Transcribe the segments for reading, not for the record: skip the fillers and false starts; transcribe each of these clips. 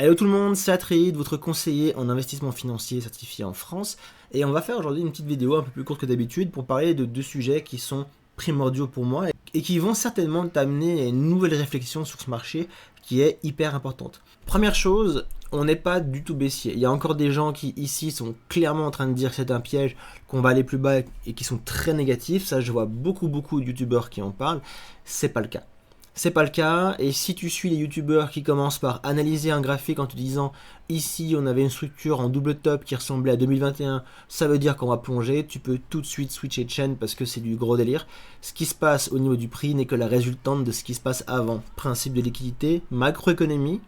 Hello tout le monde, c'est Atreid, votre conseiller en investissement financier certifié en France. Et on va faire aujourd'hui une petite vidéo un peu plus courte que d'habitude pour parler de deux sujets qui sont primordiaux pour moi et qui vont certainement t'amener à une nouvelle réflexion sur ce marché qui est hyper importante. Première chose, on n'est pas du tout baissier. Il y a encore des gens qui ici sont clairement en train de dire que c'est un piège, qu'on va aller plus bas et qui sont très négatifs. Ça, je vois beaucoup de youtubeurs qui en parlent. C'est pas le cas. C'est pas le cas, et si tu suis les youtubeurs qui commencent par analyser un graphique en te disant ici on avait une structure en double top qui ressemblait à 2021, ça veut dire qu'on va plonger, tu peux tout de suite switcher de chaîne parce que c'est du gros délire. Ce qui se passe au niveau du prix n'est que la résultante de ce qui se passe avant. Principe de liquidité, macroéconomie.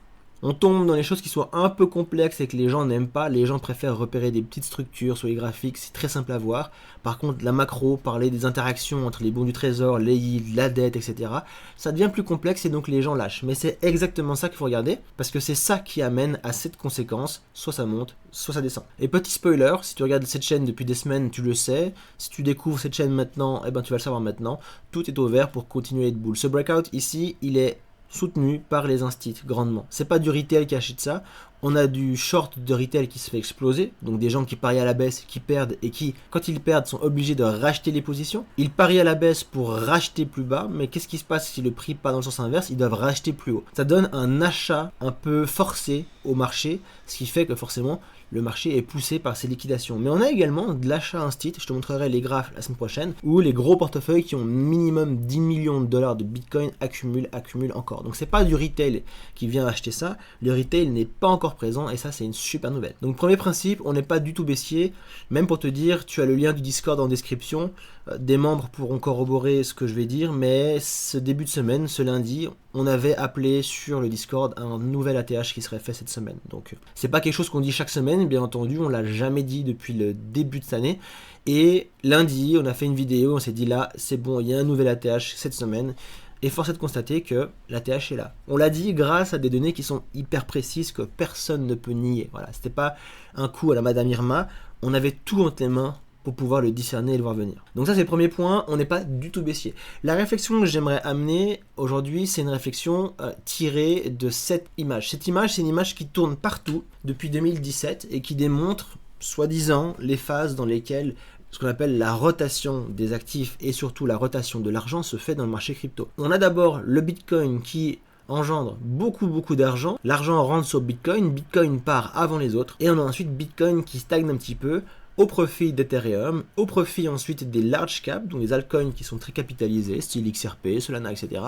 On tombe dans les choses qui sont un peu complexes et que les gens n'aiment pas. Les gens préfèrent repérer des petites structures sur les graphiques, c'est très simple à voir. Par contre, la macro, parler des interactions entre les bons du trésor, les yields, la dette, etc., ça devient plus complexe et donc les gens lâchent. Mais c'est exactement ça qu'il faut regarder, parce que c'est ça qui amène à cette conséquence, soit ça monte, soit ça descend. Et petit spoiler, si tu regardes cette chaîne depuis des semaines, tu le sais. Si tu découvres cette chaîne maintenant, eh ben tu vas le savoir maintenant. Tout est au vert pour continuer de boule. Ce breakout ici, il est soutenu par les instits grandement. C'est pas du retail qui achète ça, on a du short de retail qui se fait exploser, donc des gens qui parient à la baisse, qui perdent et qui, quand ils perdent, sont obligés de racheter les positions. Ils parient à la baisse pour racheter plus bas, mais qu'est-ce qui se passe si le prix part dans le sens inverse? Ils doivent racheter plus haut. Ça donne un achat un peu forcé au marché, ce qui fait que forcément le marché est poussé par ces liquidations. Mais on a également de l'achat instit, je te montrerai les graphes la semaine prochaine, où les gros portefeuilles qui ont minimum 10 millions de dollars de bitcoin accumulent encore. Donc c'est pas du retail qui vient acheter ça, le retail n'est pas encore présent et ça c'est une super nouvelle. Donc premier principe, on n'est pas du tout baissier, même pour te dire, tu as le lien du Discord en description, des membres pourront corroborer ce que je vais dire, mais ce début de semaine, ce lundi, on avait appelé sur le Discord un nouvel ATH qui serait fait cette semaine. Donc c'est pas quelque chose qu'on dit chaque semaine, bien entendu, on l'a jamais dit depuis le début de cette année. Et lundi, on a fait une vidéo, on s'est dit là, c'est bon, il y a un nouvel ATH cette semaine. Et force est de constater que l'ATH est là. On l'a dit grâce à des données qui sont hyper précises que personne ne peut nier. Voilà, c'était pas un coup à la Madame Irma, on avait tout entre les mains pour pouvoir le discerner et le voir venir. Donc ça c'est le premier point, on n'est pas du tout baissier. La réflexion que j'aimerais amener aujourd'hui, c'est une réflexion tirée de cette image. Cette image, c'est une image qui tourne partout depuis 2017 et qui démontre, soi-disant, les phases dans lesquelles ce qu'on appelle la rotation des actifs et surtout la rotation de l'argent se fait dans le marché crypto. On a d'abord le Bitcoin qui engendre beaucoup d'argent. L'argent rentre sur Bitcoin, Bitcoin part avant les autres et on a ensuite Bitcoin qui stagne un petit peu au profit d'Ethereum, au profit ensuite des large caps, donc les altcoins qui sont très capitalisés, style XRP, Solana, etc.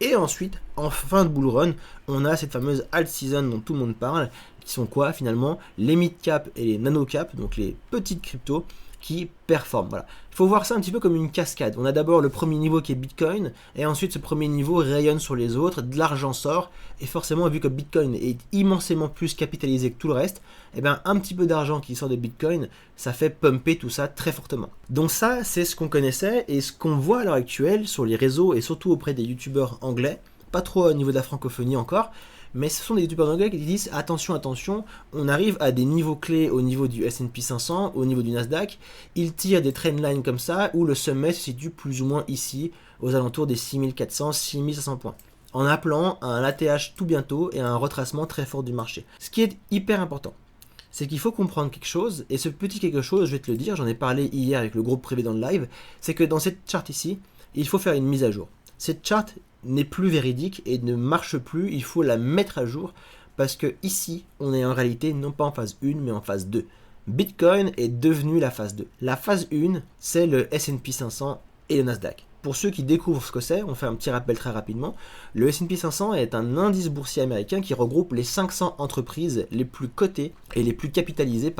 Et ensuite, en fin de bull run, on a cette fameuse alt season dont tout le monde parle, qui sont quoi finalement? Les mid cap et les nano cap, donc les petites cryptos, qui performent. Voilà. Il faut voir ça un petit peu comme une cascade. On a d'abord le premier niveau qui est Bitcoin, et ensuite ce premier niveau rayonne sur les autres, de l'argent sort, et forcément vu que Bitcoin est immensément plus capitalisé que tout le reste, et bien un petit peu d'argent qui sort de Bitcoin, ça fait pumper tout ça très fortement. Donc ça, c'est ce qu'on connaissait, et ce qu'on voit à l'heure actuelle sur les réseaux, et surtout auprès des youtubeurs anglais, pas trop au niveau de la francophonie encore, mais ce sont des youtubeurs anglais qui disent attention, on arrive à des niveaux clés au niveau du S&P 500, au niveau du Nasdaq, ils tirent des trendlines comme ça, où le sommet se situe plus ou moins ici, aux alentours des 6400, 6500 points, en appelant à un ATH tout bientôt et à un retracement très fort du marché. Ce qui est hyper important, c'est qu'il faut comprendre quelque chose, et ce petit quelque chose, je vais te le dire, j'en ai parlé hier avec le groupe privé dans le live, c'est que dans cette charte ici, il faut faire une mise à jour. Cette charte n'est plus véridique et ne marche plus, il faut la mettre à jour parce que ici, on est en réalité non pas en phase 1 mais en phase 2. Bitcoin est devenu la phase 2. La phase 1, c'est le S&P 500 et le Nasdaq. Pour ceux qui découvrent ce que c'est, on fait un petit rappel très rapidement. Le S&P 500 est un indice boursier américain qui regroupe les 500 entreprises les plus cotées et les plus capitalisées,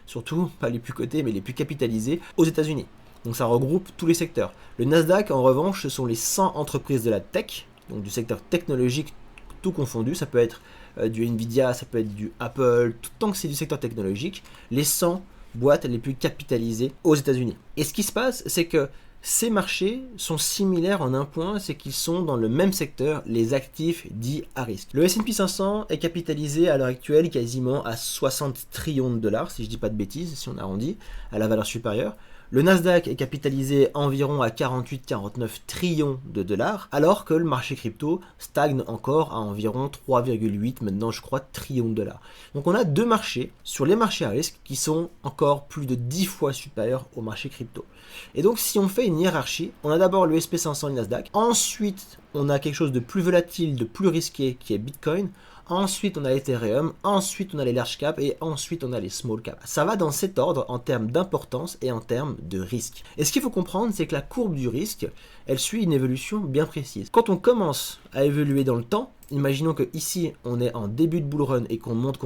surtout pas les plus cotées mais les plus capitalisées aux États-Unis. Donc ça regroupe tous les secteurs. Le Nasdaq, en revanche, ce sont les 100 entreprises de la tech, donc du secteur technologique tout confondu. Ça peut être du Nvidia, ça peut être du Apple, tout tant que c'est du secteur technologique, les 100 boîtes les plus capitalisées aux États-Unis. Et ce qui se passe, c'est que ces marchés sont similaires en un point, c'est qu'ils sont dans le même secteur, les actifs dits à risque. Le S&P 500 est capitalisé à l'heure actuelle quasiment à 60 trillions de dollars, si je dis pas de bêtises, si on arrondit, à la valeur supérieure. Le Nasdaq est capitalisé environ à 48-49 trillions de dollars, alors que le marché crypto stagne encore à environ 3,8 maintenant je crois trillions de dollars. Donc on a deux marchés sur les marchés à risque qui sont encore plus de 10 fois supérieurs au marché crypto. Et donc si on fait une hiérarchie, on a d'abord le SP500 et le Nasdaq, ensuite on a quelque chose de plus volatile, de plus risqué qui est Bitcoin, ensuite on a Ethereum, ensuite on a les large cap et ensuite on a les small cap. Ça va dans cet ordre en termes d'importance et en termes de risque. Et ce qu'il faut comprendre, c'est que la courbe du risque, elle suit une évolution bien précise. Quand on commence à évoluer dans le temps, imaginons que ici on est en début de bull run et qu'on monte,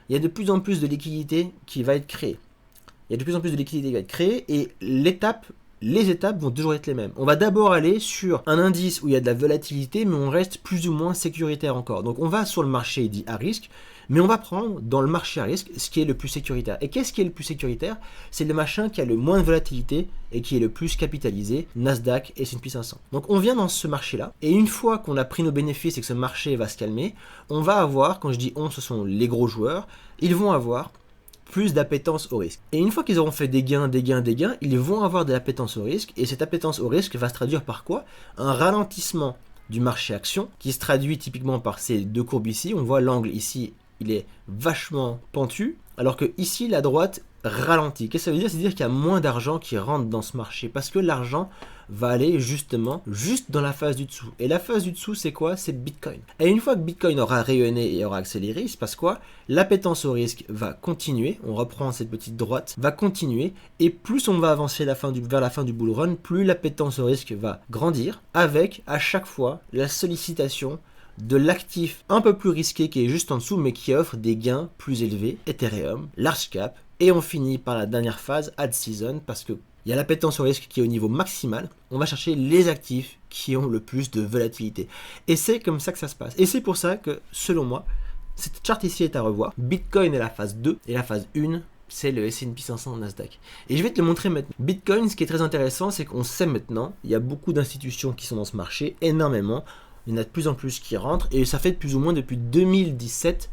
il y a de plus en plus de liquidité qui va être créée. Et les étapes vont toujours être les mêmes. On va d'abord aller sur un indice où il y a de la volatilité, mais on reste plus ou moins sécuritaire encore. Donc on va sur le marché dit à risque, mais on va prendre dans le marché à risque ce qui est le plus sécuritaire. Et qu'est-ce qui est le plus sécuritaire? C'est le machin qui a le moins de volatilité et qui est le plus capitalisé, Nasdaq et S&P 500. Donc on vient dans ce marché-là, et une fois qu'on a pris nos bénéfices et que ce marché va se calmer, on va avoir, quand je dis on, ce sont les gros joueurs, ils vont avoir plus d'appétence au risque. Et une fois qu'ils auront fait des gains, ils vont avoir de l'appétence au risque, et cette appétence au risque va se traduire par quoi? Un ralentissement du marché action, qui se traduit typiquement par ces deux courbes ici. On voit l'angle ici, il est vachement pentu, alors que ici, la droite ralentit. Qu'est-ce que ça veut dire? C'est-à-dire qu'il y a moins d'argent qui rentre dans ce marché, parce que l'argent va aller justement juste dans la phase du dessous. Et la phase du dessous, c'est quoi? C'est Bitcoin. Et une fois que Bitcoin aura rayonné et aura accéléré, il se passe quoi? L'appétence au risque va continuer, on reprend cette petite droite, va continuer, et plus on va avancer vers la fin du bull run, plus l'appétence au risque va grandir, avec à chaque fois la sollicitation de l'actif un peu plus risqué qui est juste en dessous, mais qui offre des gains plus élevés, Ethereum, large cap, et on finit par la dernière phase, ad season, parce que il y a l'appétence au risque qui est au niveau maximal. On va chercher les actifs qui ont le plus de volatilité. Et c'est comme ça que ça se passe. Et c'est pour ça que, selon moi, cette charte ici est à revoir. Bitcoin est la phase 2 et la phase 1, c'est le S&P 500 Nasdaq. Et je vais te le montrer maintenant. Bitcoin, ce qui est très intéressant, c'est qu'on sait maintenant, il y a beaucoup d'institutions qui sont dans ce marché, énormément. Il y en a de plus en plus qui rentrent. Et ça fait plus ou moins depuis 2017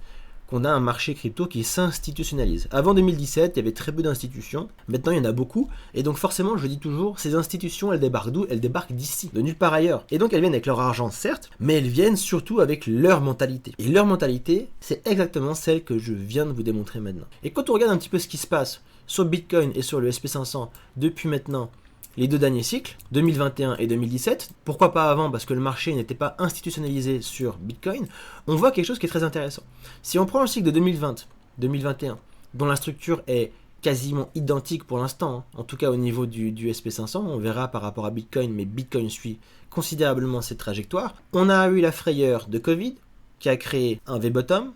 qu'on a un marché crypto qui s'institutionnalise. Avant 2017, il y avait très peu d'institutions. Maintenant, il y en a beaucoup. Et donc forcément, je dis toujours, ces institutions, elles débarquent d'où? Elles débarquent d'ici, de nulle part ailleurs. Et donc, elles viennent avec leur argent, certes, mais elles viennent surtout avec leur mentalité. Et leur mentalité, c'est exactement celle que je viens de vous démontrer maintenant. Et quand on regarde un petit peu ce qui se passe sur Bitcoin et sur le SP500 depuis maintenant les deux derniers cycles, 2021 et 2017, pourquoi pas avant, parce que le marché n'était pas institutionnalisé sur Bitcoin, on voit quelque chose qui est très intéressant. Si on prend le cycle de 2020-2021, dont la structure est quasiment identique pour l'instant, en tout cas au niveau du SP500, on verra par rapport à Bitcoin, mais Bitcoin suit considérablement cette trajectoire. On a eu la frayeur de Covid, qui a créé un V-bottom,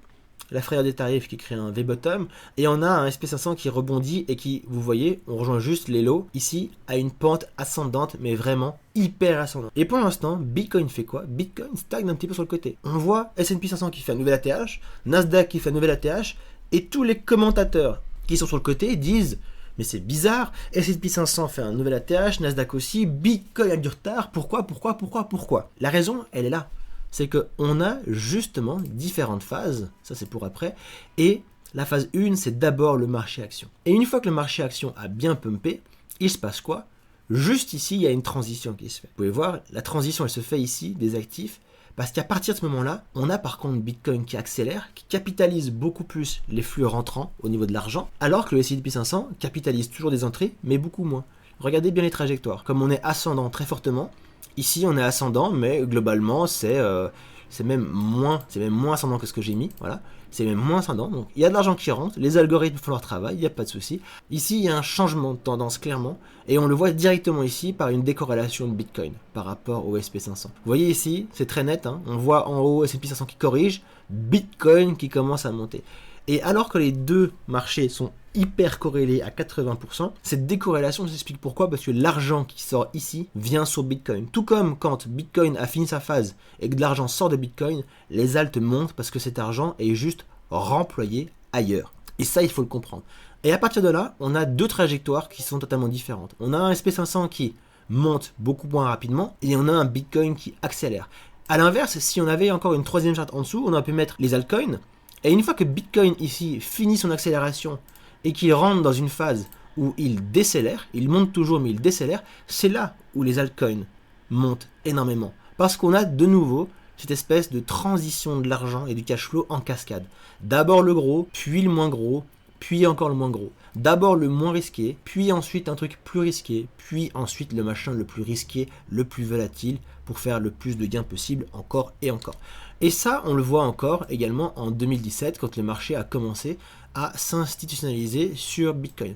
la frayeur des tarifs qui crée un V-bottom, et on a un SP500 qui rebondit et qui, vous voyez, on rejoint juste les lows, ici, à une pente ascendante, mais vraiment hyper ascendante. Et pour l'instant, Bitcoin fait quoi? Bitcoin stagne un petit peu sur le côté. On voit S&P 500 qui fait un nouvel ATH, Nasdaq qui fait un nouvel ATH, et tous les commentateurs qui sont sur le côté disent mais c'est bizarre, S&P 500 fait un nouvel ATH, Nasdaq aussi, Bitcoin a du retard, pourquoi? La raison, elle est là. C'est qu'on a justement différentes phases, ça c'est pour après, et la phase 1, c'est d'abord le marché action. Et une fois que le marché action a bien pumpé, il se passe quoi? Juste ici, il y a une transition qui se fait. Vous pouvez voir, la transition, elle se fait ici, des actifs, parce qu'à partir de ce moment-là, on a par contre Bitcoin qui accélère, qui capitalise beaucoup plus les flux rentrants au niveau de l'argent, alors que le S&P 500 capitalise toujours des entrées, mais beaucoup moins. Regardez bien les trajectoires. Comme on est ascendant très fortement, ici on est ascendant, mais globalement c'est même moins ascendant que ce que j'ai mis, voilà. C'est même moins ascendant, donc il y a de l'argent qui rentre, les algorithmes font leur travail, il n'y a pas de souci. Ici il y a un changement de tendance clairement, et on le voit directement ici par une décorrélation de Bitcoin par rapport au SP500. Vous voyez ici, c'est très net, hein, on voit en haut S&P 500 qui corrige, Bitcoin qui commence à monter. Et alors que les deux marchés sont hyper corrélés à 80%, cette décorrélation s'explique pourquoi, parce que l'argent qui sort ici vient sur Bitcoin. Tout comme quand Bitcoin a fini sa phase et que de l'argent sort de Bitcoin, les altes montent parce que cet argent est juste remployé ailleurs. Et ça, il faut le comprendre. Et à partir de là, on a deux trajectoires qui sont totalement différentes. On a un SP500 qui monte beaucoup moins rapidement et on a un Bitcoin qui accélère. A l'inverse, si on avait encore une troisième charte en dessous, on aurait pu mettre les altcoins. Et une fois que Bitcoin ici finit son accélération et qu'il rentre dans une phase où il décélère, il monte toujours mais il décélère, c'est là où les altcoins montent énormément. Parce qu'on a de nouveau cette espèce de transition de l'argent et du cash flow en cascade. D'abord le gros, puis le moins gros, puis encore le moins gros. D'abord le moins risqué, puis ensuite un truc plus risqué, puis ensuite le machin le plus risqué, le plus volatile, pour faire le plus de gains possible, encore et encore. Et ça, on le voit encore également en 2017, quand le marché a commencé à s'institutionnaliser sur Bitcoin.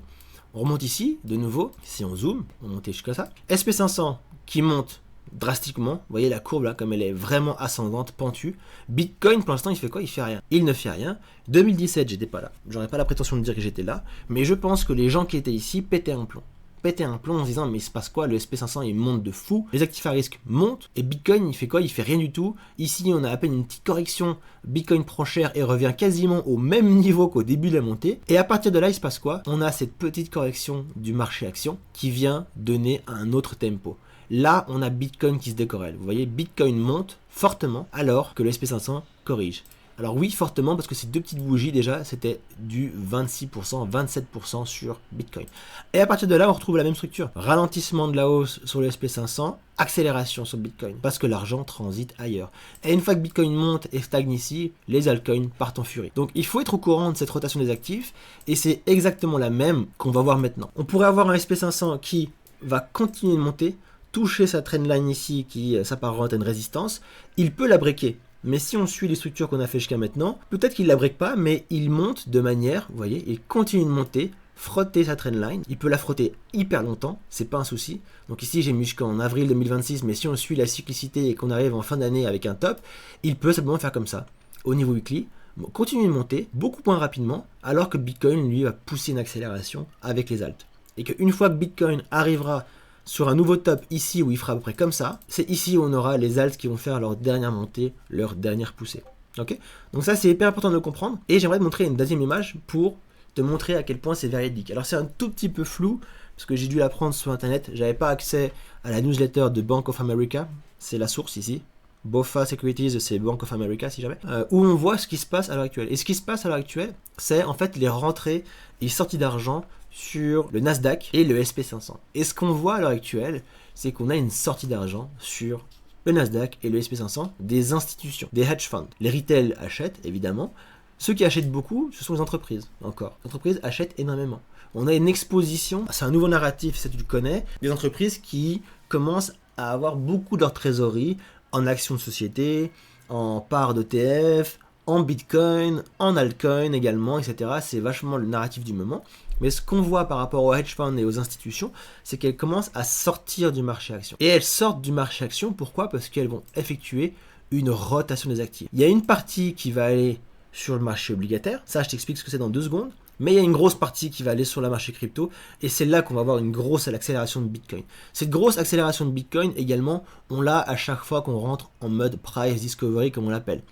On remonte ici, de nouveau, si on zoome, on monte jusqu'à ça. SP500 qui monte drastiquement, vous voyez la courbe là, comme elle est vraiment ascendante, pentue. Bitcoin, pour l'instant, il fait quoi? Il fait rien. Il ne fait rien. 2017, j'étais pas là. J'aurais pas la prétention de dire que j'étais là, mais je pense que les gens qui étaient ici pétaient un plomb en se disant mais il se passe quoi, le SP500 il monte de fou, les actifs à risque montent et Bitcoin il fait quoi? Il fait rien du tout. Ici on a à peine une petite correction, Bitcoin prend cher et revient quasiment au même niveau qu'au début de la montée, et à partir de là il se passe quoi? On a cette petite correction du marché action qui vient donner un autre tempo. Là on a Bitcoin qui se décorrèle, vous voyez Bitcoin monte fortement alors que le SP500 corrige. Alors oui, fortement, parce que ces deux petites bougies, déjà, c'était du 26%, 27% sur Bitcoin. Et à partir de là, on retrouve la même structure. Ralentissement de la hausse sur le SP500, accélération sur Bitcoin, parce que l'argent transite ailleurs. Et une fois que Bitcoin monte et stagne ici, les altcoins partent en furie. Donc il faut être au courant de cette rotation des actifs, et c'est exactement la même qu'on va voir maintenant. On pourrait avoir un SP500 qui va continuer de monter, toucher sa trendline ici, qui s'apparente à une résistance, il peut la breaker. Mais si on suit les structures qu'on a fait jusqu'à maintenant, peut-être qu'il ne la break pas, mais il monte de manière, vous voyez, il continue de monter, frotter sa trendline. Il peut la frotter hyper longtemps, c'est pas un souci. Donc ici, j'ai mis jusqu'en avril 2026, mais si on suit la cyclicité et qu'on arrive en fin d'année avec un top, il peut simplement faire comme ça, au niveau weekly, continuer de monter beaucoup moins rapidement, alors que Bitcoin, lui, va pousser une accélération avec les alts. Et qu'une fois que Bitcoin arrivera sur un nouveau top ici où il fera à peu près comme ça, c'est ici où on aura les alts qui vont faire leur dernière montée, leur dernière poussée. Ok? Donc ça c'est hyper important de le comprendre, et j'aimerais te montrer une deuxième image pour te montrer à quel point c'est véridique. Alors c'est un tout petit peu flou, parce que j'ai dû l'apprendre sur internet, j'avais pas accès à la newsletter de Bank of America, c'est la source ici. BofA Securities, c'est Bank of America si jamais, où on voit ce qui se passe à l'heure actuelle. Et ce qui se passe à l'heure actuelle, c'est en fait les rentrées et sorties d'argent sur le Nasdaq et le SP500. Et ce qu'on voit à l'heure actuelle, c'est qu'on a une sortie d'argent sur le Nasdaq et le SP500 des institutions, des hedge funds. Les retail achètent évidemment. Ceux qui achètent beaucoup, ce sont les entreprises, encore. Les entreprises achètent énormément. On a une exposition, c'est un nouveau narratif, ça tu le connais, des entreprises qui commencent à avoir beaucoup de leur trésorerie en actions de société, en parts d'ETF, en Bitcoin, en altcoin également, etc. C'est vachement le narratif du moment. Mais ce qu'on voit par rapport aux hedge funds et aux institutions, c'est qu'elles commencent à sortir du marché action. Et elles sortent du marché action, pourquoi? Parce qu'elles vont effectuer une rotation des actifs. Il y a une partie qui va aller sur le marché obligataire, ça je t'explique ce que c'est dans 2 secondes, mais il y a une grosse partie qui va aller sur le marché crypto, et c'est là qu'on va avoir une grosse accélération de Bitcoin. Cette grosse accélération de Bitcoin également, on l'a à chaque fois qu'on rentre en mode price discovery comme on l'appelle.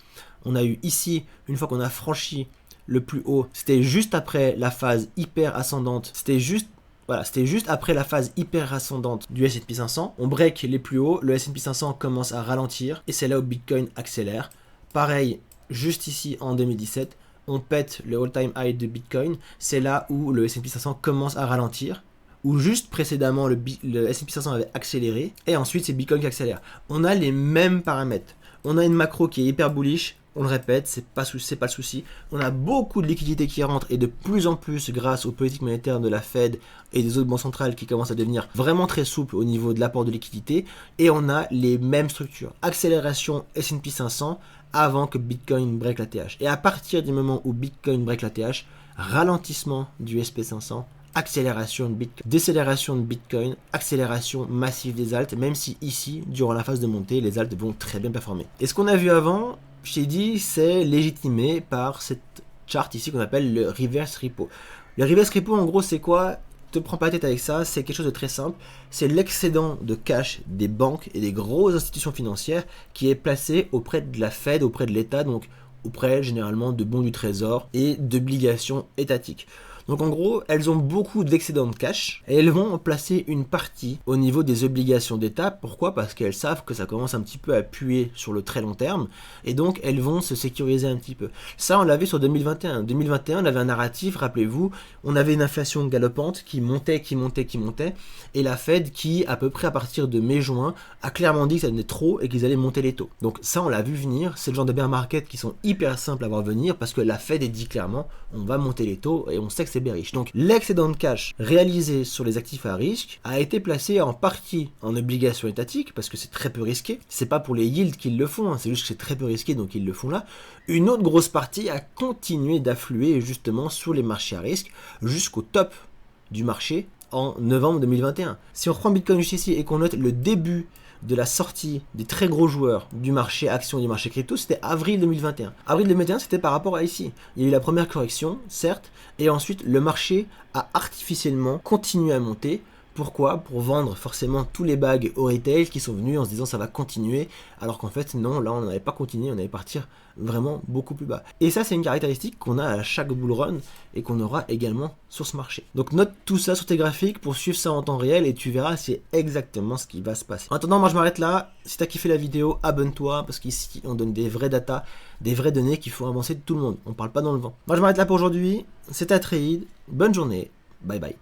On a eu ici, une fois qu'on a franchi le plus haut, c'était juste après la phase hyper ascendante, c'était juste après la phase hyper ascendante du S&P 500, on break les plus hauts, le S&P 500 commence à ralentir, et c'est là où Bitcoin accélère. Pareil, juste ici en 2017, on pète le all-time high de Bitcoin, c'est là où le S&P 500 commence à ralentir, où juste précédemment le S&P 500 avait accéléré, et ensuite c'est Bitcoin qui accélère. On a les mêmes paramètres. On a une macro qui est hyper bullish, on le répète, c'est pas le souci. On a beaucoup de liquidités qui rentrent, et de plus en plus grâce aux politiques monétaires de la Fed et des autres banques centrales qui commencent à devenir vraiment très souples au niveau de l'apport de liquidités, et on a les mêmes structures. Accélération S&P 500 avant que Bitcoin break la TH. Et à partir du moment où Bitcoin break la TH, ralentissement du SP500, accélération de Bitcoin, décélération de Bitcoin, accélération massive des alts, même si ici, durant la phase de montée, les alts vont très bien performer. Et ce qu'on a vu avant, je t'ai dit, c'est légitimé par cette chart ici qu'on appelle le reverse repo. Le reverse repo, en gros, c'est quoi? Te prends pas la tête avec ça, c'est quelque chose de très simple. C'est l'excédent de cash des banques et des grosses institutions financières qui est placé auprès de la Fed, auprès de l'État, donc auprès généralement de bons du trésor et d'obligations étatiques. Donc en gros, elles ont beaucoup d'excédents de cash et elles vont en placer une partie au niveau des obligations d'État. Pourquoi? Parce qu'elles savent que ça commence un petit peu à puer sur le très long terme et donc elles vont se sécuriser un petit peu. Ça, on l'a vu sur 2021. 2021, on avait un narratif, rappelez-vous, on avait une inflation galopante qui montait et la Fed qui, à peu près à partir de mai-juin, a clairement dit que ça devenait trop et qu'ils allaient monter les taux. Donc ça, on l'a vu venir. C'est le genre de bear market qui sont hyper simples à voir venir parce que la Fed dit clairement on va monter les taux et on sait que c'est bearish. Donc l'excédent de cash réalisé sur les actifs à risque a été placé en partie en obligations étatiques parce que c'est très peu risqué. C'est pas pour les yields qu'ils le font, hein, c'est juste que c'est très peu risqué donc ils le font là. Une autre grosse partie a continué d'affluer justement sur les marchés à risque jusqu'au top du marché en novembre 2021. Si on reprend Bitcoin juste ici et qu'on note le début de la sortie des très gros joueurs du marché action et du marché crypto, c'était avril 2021. Avril 2021, c'était par rapport à ici. Il y a eu la première correction, certes, et ensuite le marché a artificiellement continué à monter. Pourquoi? Pour vendre forcément tous les bags au retail qui sont venus en se disant ça va continuer, alors qu'en fait non, là on n'allait pas continuer, on allait partir vraiment beaucoup plus bas. Et ça c'est une caractéristique qu'on a à chaque bull run et qu'on aura également sur ce marché. Donc note tout ça sur tes graphiques pour suivre ça en temps réel et tu verras c'est exactement ce qui va se passer. En attendant, moi je m'arrête là. Si tu as kiffé la vidéo, abonne-toi parce qu'ici on donne des vraies datas, des vraies données qu'il faut avancer de tout le monde. On parle pas dans le vent. Moi je m'arrête là pour aujourd'hui. C'était Atreides. Bonne journée. Bye bye.